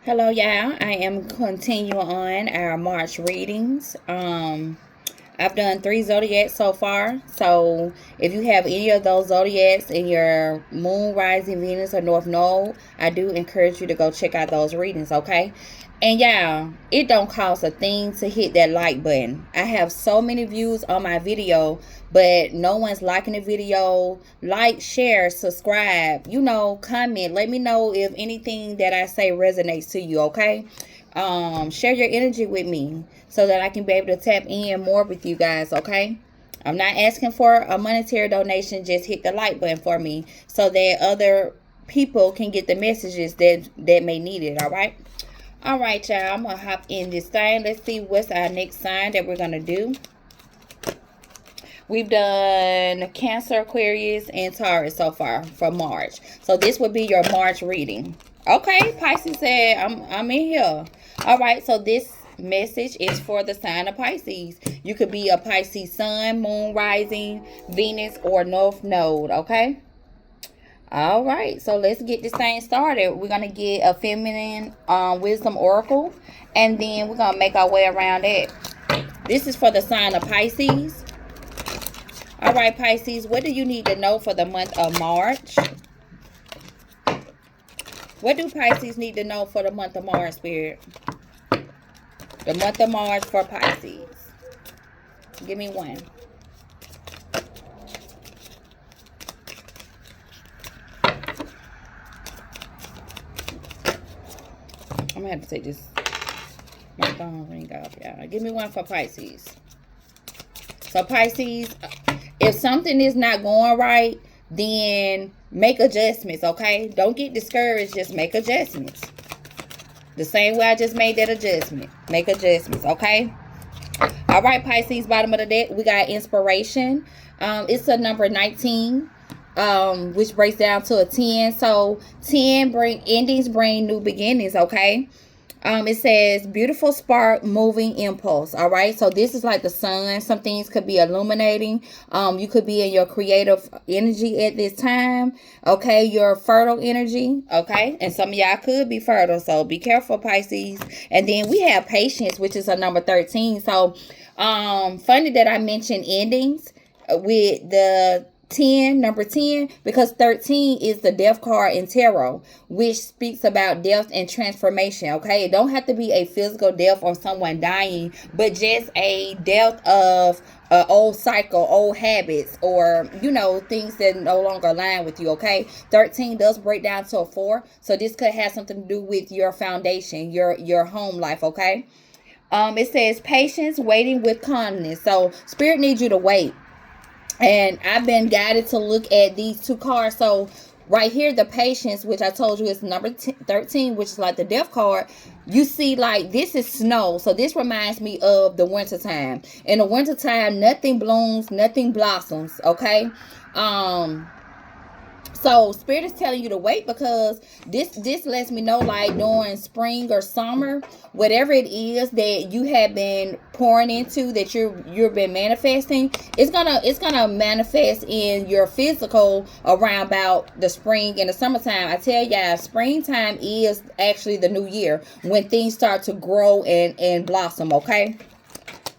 Hello, y'all. I am continuing on our March readings. I've done 3 zodiacs so far. So if you have any of those zodiacs in your moon, rising, Venus, or North Node, I do encourage you to go check out those readings, okay? And yeah, it don't cost a thing to hit that like button. I have so many views on my video, but no one's liking the video. Like, share, subscribe, comment. Let me know if anything that I say resonates to you, okay? Share your energy with me so that I can be able to tap in more with you guys, okay? I'm not asking for a monetary donation. Just hit the like button for me so that other people can get the messages that may need it, all right? All right, y'all. I'm going to hop in this thing. Let's see what's our next sign that we're going to do. We've done Cancer, Aquarius, and Taurus so far for March. So this would be your March reading. Okay, Pisces said, I'm in here. All right, so this message is for the sign of Pisces. You could be a Pisces sun, moon, rising, Venus, or North Node, okay? All right, so let's get this thing started. We're going to get a feminine wisdom oracle, and then we're going to make our way around it. This is for the sign of Pisces. All right, Pisces, what do you need to know for the month of March? What do Pisces need to know for the month of March, Spirit? The month of March for Pisces. Give me one. I'm going to have to take this. My phone ring off, y'all. Give me one for Pisces. So, Pisces, if something is not going right, then make adjustments, okay? Don't get discouraged. Just make adjustments. The same way I just made that adjustment. Make adjustments, okay? All right, Pisces, bottom of the deck, we got inspiration. It's a number 19, which breaks down to a 10. So 10 bring new beginnings, okay? It says beautiful spark, moving impulse. All right, so this is like the sun. Some things could be illuminating. You could be in your creative energy at this time, okay? Your fertile energy, okay? And some of y'all could be fertile, so be careful, Pisces. And then we have patience, which is a number 13. So funny that I mentioned endings with the number 10, because 13 is the death card in tarot, which speaks about death and transformation, okay? It don't have to be a physical death or someone dying, but just a death of old cycle, old habits, or things that no longer align with you, okay? 13 does break down to a 4, so this could have something to do with your foundation, your home life, okay? It says patience, waiting with calmness. So spirit needs you to wait. And I've been guided to look at these 2 cards. So right here, the patience, which I told you is number 13, which is like the death card. You see, like, this is snow. So this reminds me of the winter time. In the winter time, nothing blooms, nothing blossoms, okay? So spirit is telling you to wait, because this lets me know, like, during spring or summer, whatever it is that you have been pouring into, that you've been manifesting, it's gonna manifest in your physical around about the spring and the summertime. I tell y'all, springtime is actually the new year, when things start to grow and blossom, okay?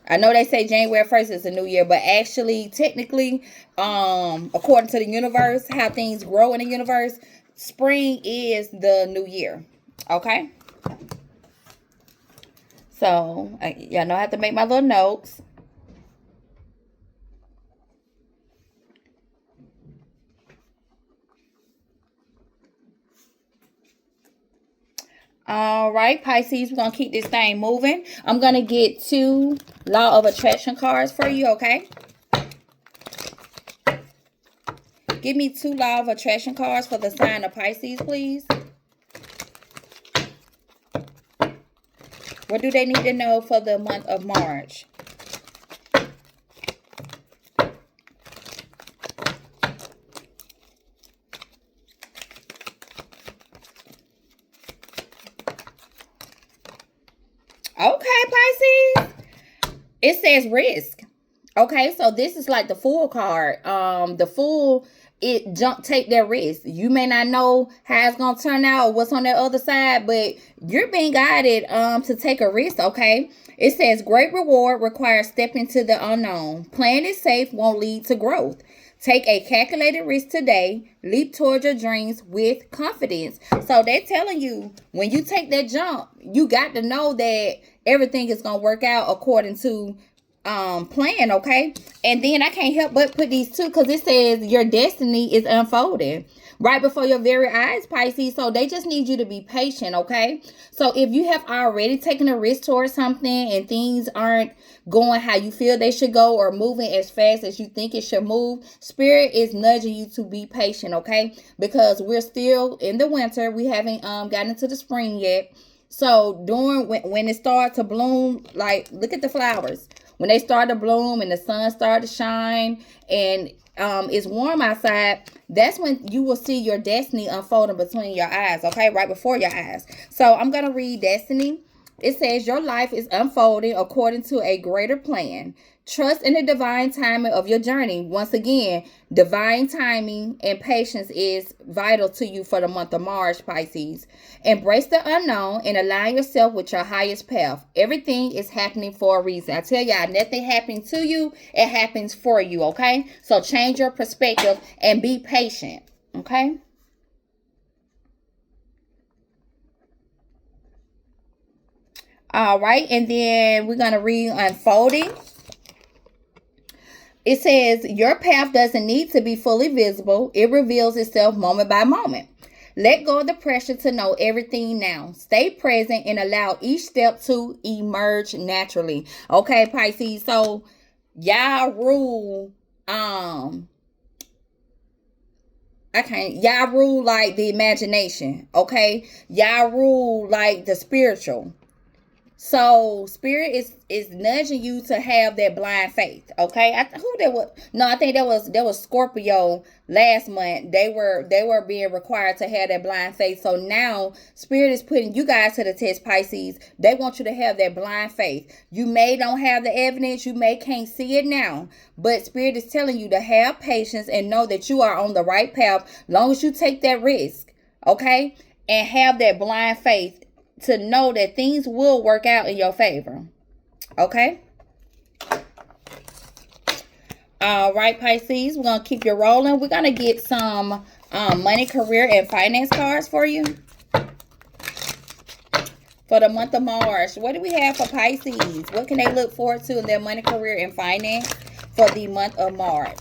I know they say January 1st is a new year, but actually, technically, according to the universe, how things grow in the universe, spring is the new year. Okay? So, y'all know I have to make my little notes. All right, Pisces, we're going to keep this thing moving. I'm going to get 2 Law of Attraction cards for you, okay? Give me 2 Law of Attraction cards for the sign of Pisces, please. What do they need to know for the month of March? Okay, Pisces. It says risk. Okay, so this is like the Fool card. The Fool, take their risk. You may not know how it's gonna turn out or what's on the other side, but You're being guided to take a risk, okay? It says great reward requires stepping into the unknown. Playing it safe won't lead to growth. Take a calculated risk today. Leap towards your dreams with confidence. So they're telling you when you take that jump, you got to know that everything is gonna work out according to plan, okay? And then I can't help but put these two because it says your destiny is unfolding right before your very eyes, Pisces. So they just need you to be patient, okay? So if you have already taken a risk towards something and things aren't going how you feel they should go or moving as fast as you think it should move, Spirit is nudging you to be patient, okay? Because we're still in the winter. We haven't gotten into the spring yet. So during when it starts to bloom, like look at the flowers. When they start to bloom and the sun start to shine and it's warm outside, that's when you will see your destiny unfolding between your eyes, okay? Right before your eyes. So I'm going to read Destiny. It says your life is unfolding according to a greater plan. Trust in the divine timing of your journey. Once again, divine timing and patience is vital to you for the month of March, Pisces. Embrace the unknown and align yourself with your highest path. Everything is happening for a reason. I tell y'all, nothing happening to you, it happens for you, okay? So change your perspective and be patient, okay? All right, and then we're going to read Unfolding. It says, your path doesn't need to be fully visible. It reveals itself moment by moment. Let go of the pressure to know everything now. Stay present and allow each step to emerge naturally. Okay, Pisces. So, y'all rule, y'all rule like the imagination. Okay, y'all rule like the spiritual. So Spirit is nudging you to have that blind faith. Okay, who that was? No, I think that was Scorpio last month. They were being required to have that blind faith. So now Spirit is putting you guys to the test, Pisces. They want you to have that blind faith. You may don't have the evidence. You may can't see it now, but Spirit is telling you to have patience and know that you are on the right path. Long as you take that risk, okay, and have that blind faith to know that things will work out in your favor. Okay? All right, Pisces. We're going to keep you rolling. We're going to get some money, career, and finance cards for you. For the month of March. What do we have for Pisces? What can they look forward to in their money, career, and finance for the month of March?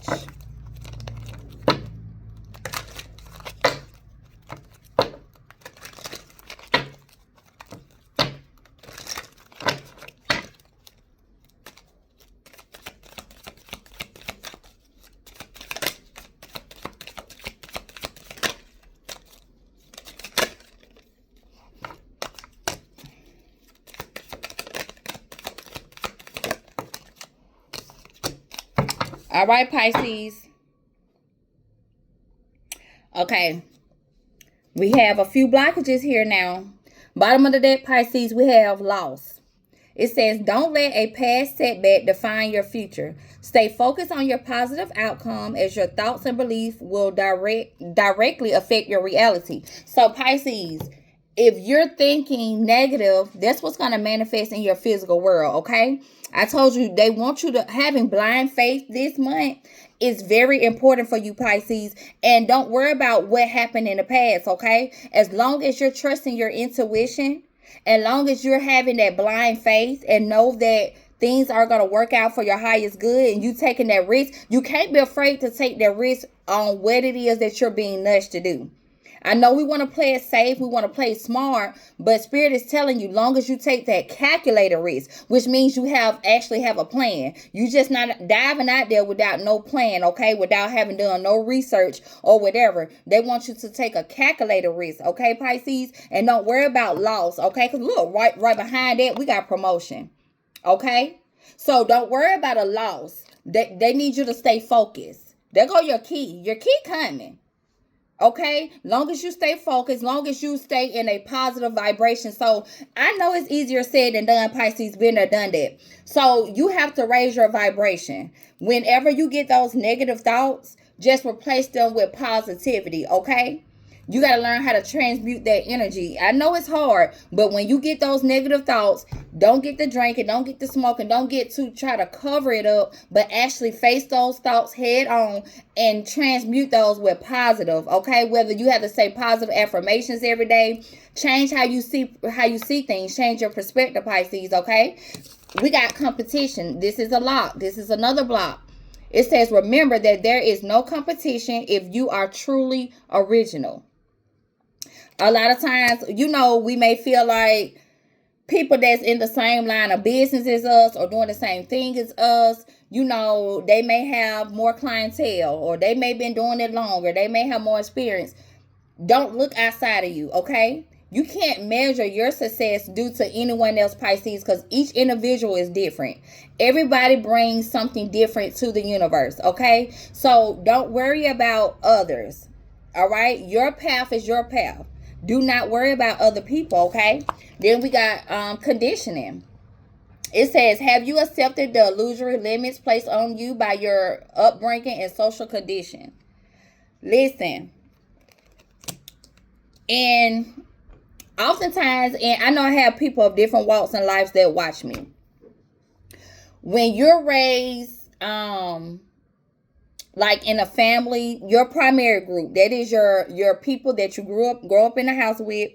All right, Pisces. Okay. We have a few blockages here now. Bottom of the deck, Pisces, we have loss. It says, don't let a past setback define your future. Stay focused on your positive outcome as your thoughts and beliefs will directly affect your reality. So, Pisces, if you're thinking negative, that's what's going to manifest in your physical world, okay? I told you they want you to having blind faith this month is very important for you, Pisces. And don't worry about what happened in the past, okay? As long as you're trusting your intuition, as long as you're having that blind faith and know that things are going to work out for your highest good and you taking that risk, you can't be afraid to take that risk on what it is that you're being nudged to do. I know we want to play it safe, we want to play smart, but Spirit is telling you, long as you take that calculated risk, which means you actually have a plan. You just not diving out there without no plan, okay? Without having done no research or whatever. They want you to take a calculated risk, okay, Pisces? And don't worry about loss, okay? Because look, right behind that, we got promotion, okay? So don't worry about a loss. They need you to stay focused. There go your key. Your key coming. Okay, long as you stay focused, long as you stay in a positive vibration. So I know it's easier said than done, Pisces, been there, done that. So you have to raise your vibration. Whenever you get those negative thoughts, just replace them with positivity, okay? You got to learn how to transmute that energy. I know it's hard, but when you get those negative thoughts, don't get the drinking, don't get the smoking, don't get to try to cover it up, but actually face those thoughts head on and transmute those with positive, okay? Whether you have to say positive affirmations every day, change how you see things, change your perspective, Pisces, okay? We got competition. This is a lock. This is another block. It says, remember that there is no competition if you are truly original. A lot of times, we may feel like people that's in the same line of business as us or doing the same thing as us, they may have more clientele, or they may have been doing it longer. They may have more experience. Don't look outside of you, okay? You can't measure your success due to anyone else, Pisces, because each individual is different. Everybody brings something different to the universe, okay? So don't worry about others, all right? Your path is your path. Do not worry about other people, okay? Then we got conditioning. It says, have you accepted the illusory limits placed on you by your upbringing and social condition? Listen, and oftentimes, and I know I have people of different walks in lives that watch me. When you're raised, like in a family, your primary group, that is your people that you grow up in the house with.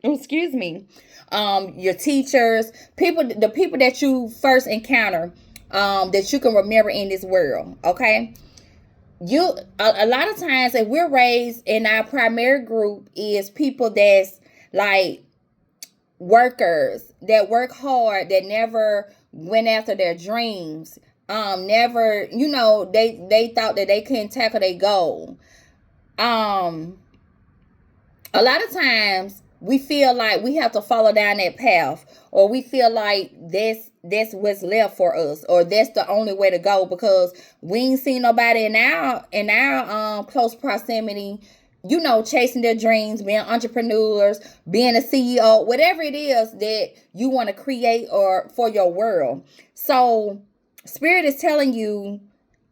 Excuse me. Your teachers, the people that you first encounter, that you can remember in this world. Okay. A lot of times, if we're raised in our primary group, is people that's like workers that work hard, that never went after their dreams. Never, they thought that they couldn't tackle their goal. A lot of times we feel like we have to follow down that path, or we feel like that's what's left for us, or that's the only way to go, because we ain't seen nobody in our close proximity, chasing their dreams, being entrepreneurs, being a CEO, whatever it is that you want to create or for your world. So Spirit is telling you,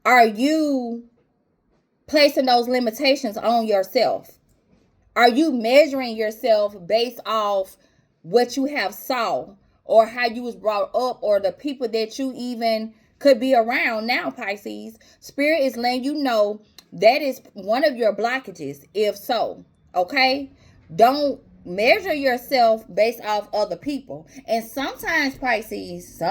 are you placing those limitations on yourself? Are you measuring yourself based off what you have saw, or how you was brought up, or the people that you even could be around now, Pisces? Spirit is letting you know that is one of your blockages, if so, okay? Don't measure yourself based off other people. And sometimes, Pisces,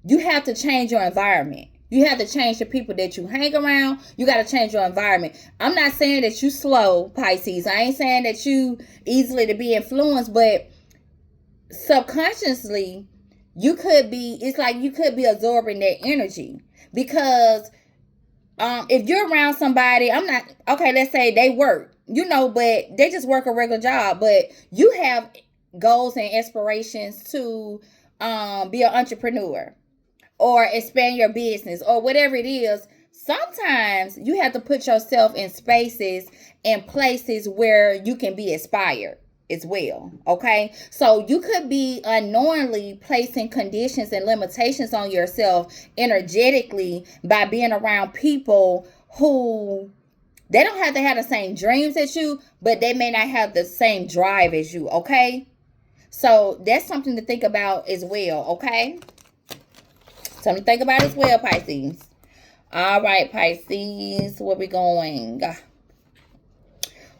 you have to change your environment. You have to change the people that you hang around. You got to change your environment. I'm not saying that you slow, Pisces. I ain't saying that you easily to be influenced, but subconsciously, it's like you could be absorbing that energy. Because if you're around somebody, let's say they work, but they just work a regular job, but you have goals and aspirations to be an entrepreneur, or expand your business, or whatever it is. Sometimes you have to put yourself in spaces and places where you can be inspired as well, okay? So you could be unknowingly placing conditions and limitations on yourself energetically by being around people who, they don't have to have the same dreams as you, but they may not have the same drive as you, okay? So that's something to think about as well, okay? Something to think about as well, Pisces. All right, Pisces, where we going?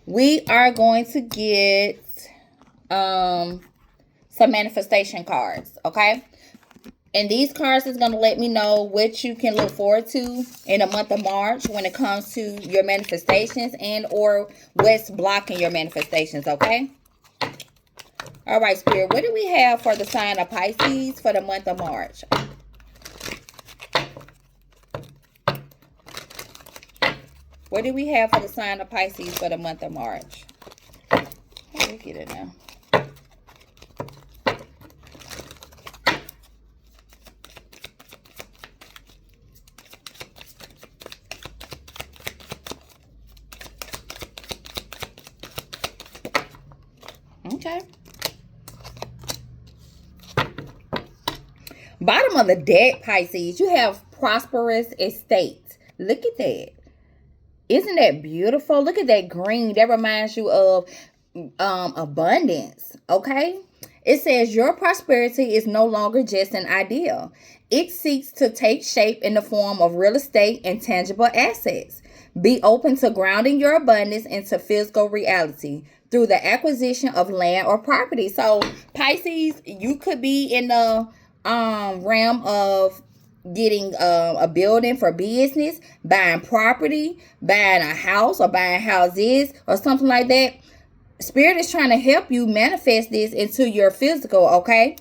We are going to get some manifestation cards, okay? And these cards is going to let me know what you can look forward to in the month of March when it comes to your manifestations, and or what's blocking your manifestations, okay? All right, Spirit, what do we have for the sign of Pisces for the month of March? What do we have for the sign of Pisces for the month of March? Let me get it now. Okay. Bottom of the deck, Pisces, you have prosperous estate. Look at that. Isn't that beautiful? Look at that green. That reminds you of abundance. Okay. It says your prosperity is no longer just an ideal. It seeks to take shape in the form of real estate and tangible assets. Be open to grounding your abundance into physical reality through the acquisition of land or property. So, Pisces, you could be in the realm of getting a building for business, buying property, buying a house or buying houses or something like that. Spirit is trying to help you manifest this into your physical, okay?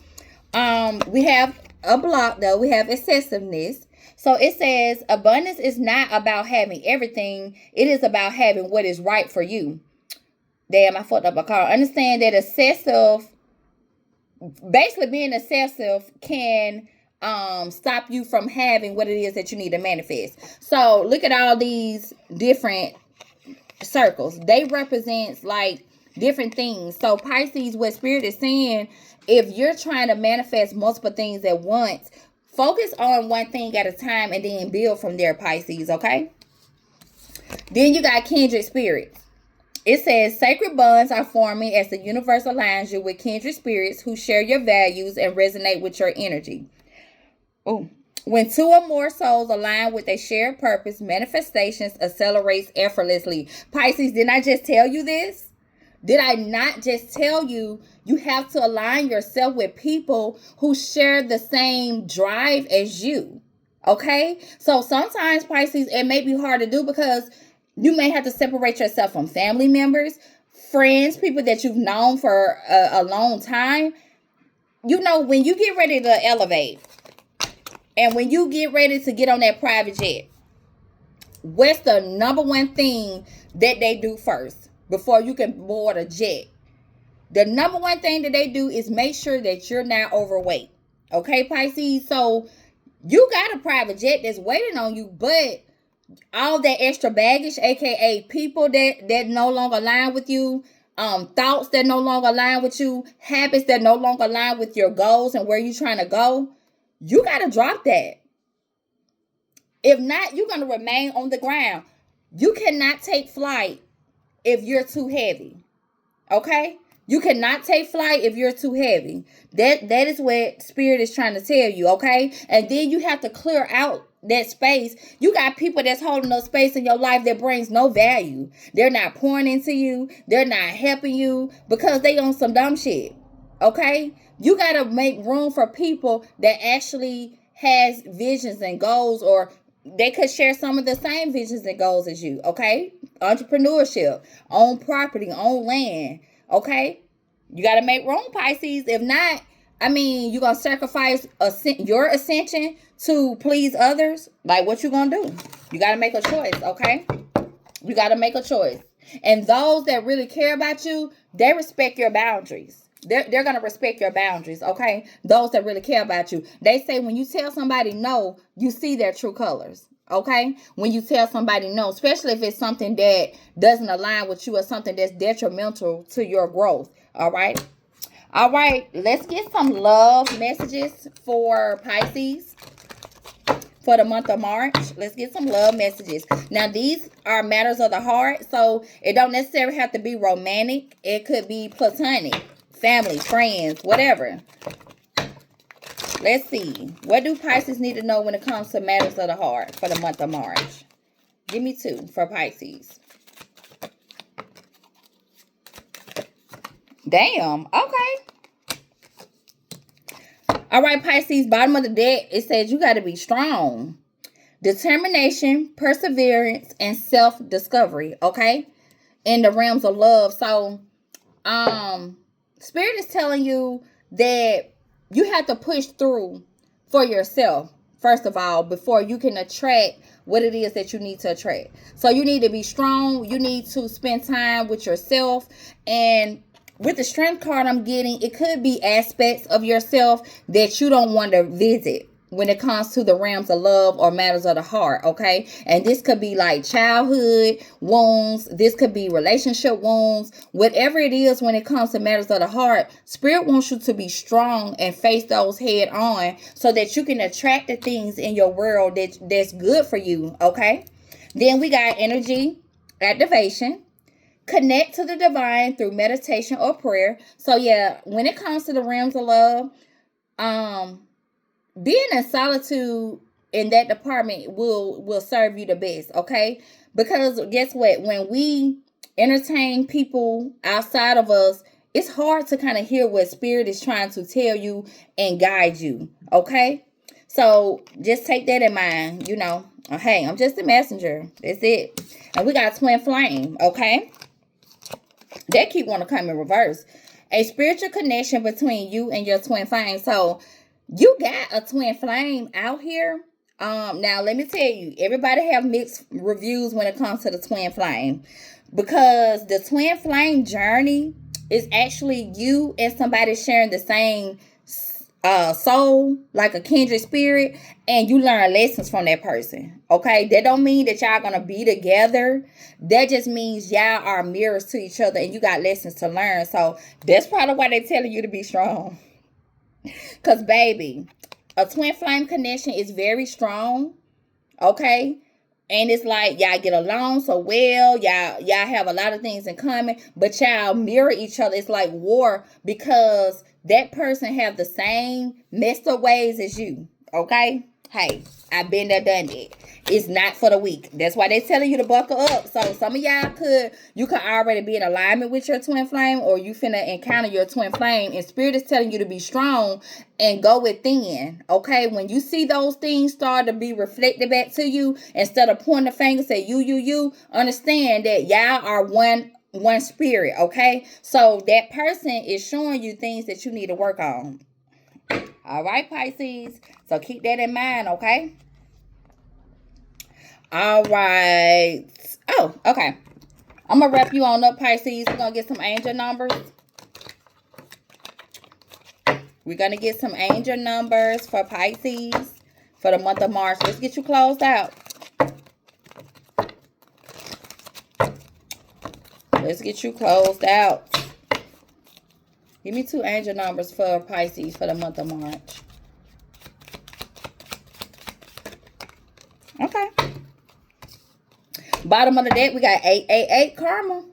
We have a block though. We have excessiveness. So it says abundance is not about having everything. It is about having what is right for you. Damn, I fucked up a car. Understand that basically being excessive can stop you from having what it is that you need to manifest. So look at all these different circles. They represent like different things. So Pisces, what Spirit is saying, if you're trying to manifest multiple things at once, focus on one thing at a time and then build from there, Pisces, okay? Then you got kindred spirits. It says sacred bonds are forming as the universe aligns you with kindred spirits who share your values and resonate with your energy. Oh, when two or more souls align with a shared purpose, manifestations accelerates effortlessly. Pisces, didn't I just tell you this? Did I not just tell you you have to align yourself with people who share the same drive as you? Okay? So sometimes, Pisces, it may be hard to do because you may have to separate yourself from family members, friends, people that you've known for a long time. You know, when you get ready to elevate and when you get ready to get on that private jet, what's the number one thing that they do first before you can board a jet? The number one thing that they do is make sure that you're not overweight. Okay, Pisces? So you got a private jet that's waiting on you, but all that extra baggage, aka people that no longer align with you, thoughts that no longer align with you, habits that no longer align with your goals and where you're trying to go, you got to drop that. If not, you're going to remain on the ground. You cannot take flight if you're too heavy. Okay? You cannot take flight if you're too heavy. That is what Spirit is trying to tell you, okay? And then you have to clear out that space. You got people that's holding up space in your life that brings no value. They're not pouring into you. They're not helping you because they on some dumb shit, okay? You got to make room for people that actually has visions and goals, or they could share some of the same visions and goals as you, okay? Entrepreneurship, own property, own land. Okay, you got to make room, Pisces. If not, I mean, you're going to sacrifice your ascension to please others. Like, what you going to do? You got to make a choice, okay? You got to make a choice. And those that really care about you, they respect your boundaries. They're going to respect your boundaries, okay? Those that really care about you. They say when you tell somebody no, you see their true colors. Okay, when you tell somebody no, especially if it's something that doesn't align with you or something that's detrimental to your growth. All right, let's get some love messages for Pisces for the month of March. Let's get some love messages. Now, these are matters of the heart, so it don't necessarily have to be romantic. It could be platonic, family, friends, whatever. Let's see. What do Pisces need to know when it comes to matters of the heart for the month of March? Give me 2 for Pisces. Damn. Okay. All right, Pisces. Bottom of the deck, it says you got to be strong. Determination, perseverance, and self-discovery. Okay? In the realms of love. So, Spirit is telling you that you have to push through for yourself, first of all, before you can attract what it is that you need to attract. So you need to be strong. You need to spend time with yourself. And with the strength card I'm getting, it could be aspects of yourself that you don't want to visit when it comes to the realms of love or matters of the heart, okay? And this could be like childhood wounds. This could be relationship wounds. Whatever it is when it comes to matters of the heart, Spirit wants you to be strong and face those head on so that you can attract the things in your world that's good for you, okay? Then we got energy activation. Connect to the divine through meditation or prayer. So yeah, when it comes to the realms of love, being in solitude in that department will serve you the best, okay? Because guess what? When we entertain people outside of us, it's hard to kind of hear what spirit is trying to tell you and guide you, okay? So just take that in mind, hey, I'm just a messenger. That's it. And we got twin flame, okay? That keep want to come in reverse. A spiritual connection between you and your twin flame. So you got a twin flame out here. Now let me tell you, everybody have mixed reviews when it comes to the twin flame, because the twin flame journey is actually you and somebody sharing the same soul, like a kindred spirit, and you learn lessons from that person. Okay, that don't mean that y'all gonna be together. That just means y'all are mirrors to each other and you got lessons to learn. So that's probably why they're telling you to be strong. Because baby, a twin flame connection is very strong, okay? And it's like y'all get along so well. Y'all have a lot of things in common, but y'all mirror each other. It's like war, because that person have the same messed up ways as you, okay? Hey, I've been there, done that. It's not for the weak. That's why they're telling you to buckle up. So some of y'all could already be in alignment with your twin flame, or you finna encounter your twin flame, and spirit is telling you to be strong and go within, okay? When you see those things start to be reflected back to you, instead of pointing the finger, say you, understand that y'all are one spirit, okay? So that person is showing you things that you need to work on. All right, Pisces. So keep that in mind, okay? All right. Oh, okay. I'm going to wrap you on up, Pisces. We're going to get some angel numbers. We're going to get some angel numbers for Pisces for the month of March. Let's get you closed out. Let's get you closed out. Give me 2 angel numbers for Pisces for the month of March. Okay. Bottom of the deck, we got 888 karma.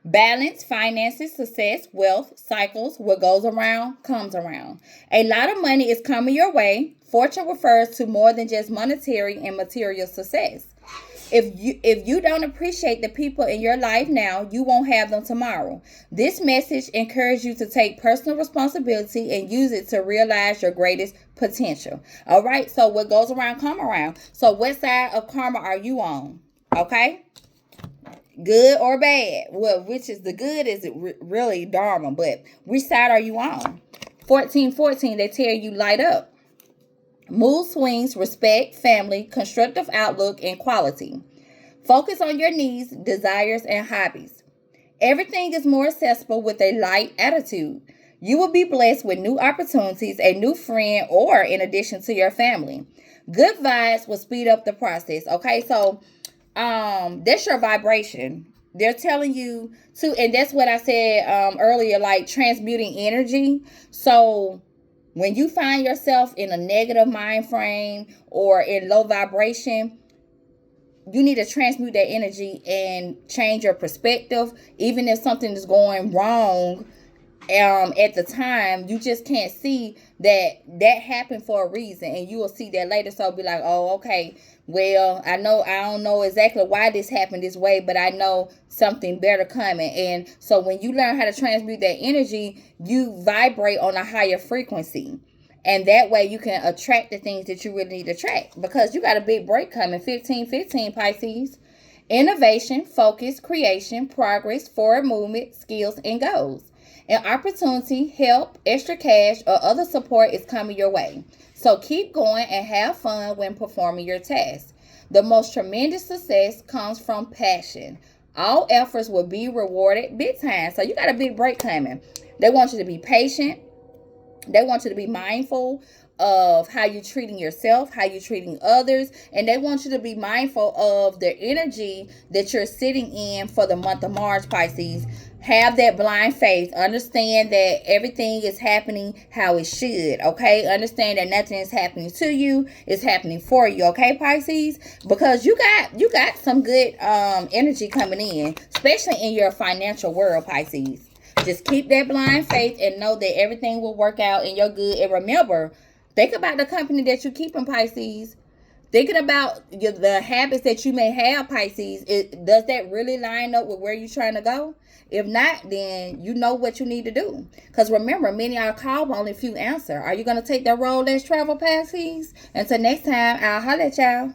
Balance, finances, success, wealth, cycles. What goes around comes around. A lot of money is coming your way. Fortune refers to more than just monetary and material success. If you don't appreciate the people in your life now, you won't have them tomorrow. This message encourages you to take personal responsibility and use it to realize your greatest potential. All right, so what goes around come around. So what side of karma are you on? Okay, good or bad? Well, which is the good? Is it really dharma? But which side are you on? 1414, they tell you light up. Mood swings, respect, family, constructive outlook, and quality. Focus on your needs, desires, and hobbies. Everything is more accessible with a light attitude. You will be blessed with new opportunities, a new friend, or in addition to your family. Good vibes will speed up the process. Okay, so that's your vibration. They're telling you to, and that's what I said earlier, like transmuting energy. So when you find yourself in a negative mind frame or in low vibration, you need to transmute that energy and change your perspective. Even if something is going wrong at the time, you just can't see that happened for a reason, and you will see that later. So be like, oh, okay, well, I don't know exactly why this happened this way, but I know something better coming. And so when you learn how to transmute that energy, you vibrate on a higher frequency, and that way you can attract the things that you really need to attract, because you got a big break coming. 1515 Pisces. Innovation, focus, creation, progress, forward movement, skills, and goals. An opportunity, help, extra cash, or other support is coming your way. So keep going and have fun when performing your tasks. The most tremendous success comes from passion. All efforts will be rewarded big time. So you got a big break coming. They want you to be patient. They want you to be mindful of how you're treating yourself, how you're treating others, and they want you to be mindful of the energy that you're sitting in for the month of March, Pisces. Have that blind faith. Understand that everything is happening how it should. Okay. Understand that nothing is happening to you. It's happening for you. Okay, Pisces? Because you got some good energy coming in, especially in your financial world, Pisces. Just keep that blind faith and know that everything will work out in your good. And remember, think about the company that you keep in, Pisces. Thinking about the habits that you may have, Pisces, does that really line up with where you're trying to go? If not, then you know what you need to do. Because remember, many are called, but only few answer. Are you going to take that road less traveled, Pisces? Until next time, I'll holler at y'all.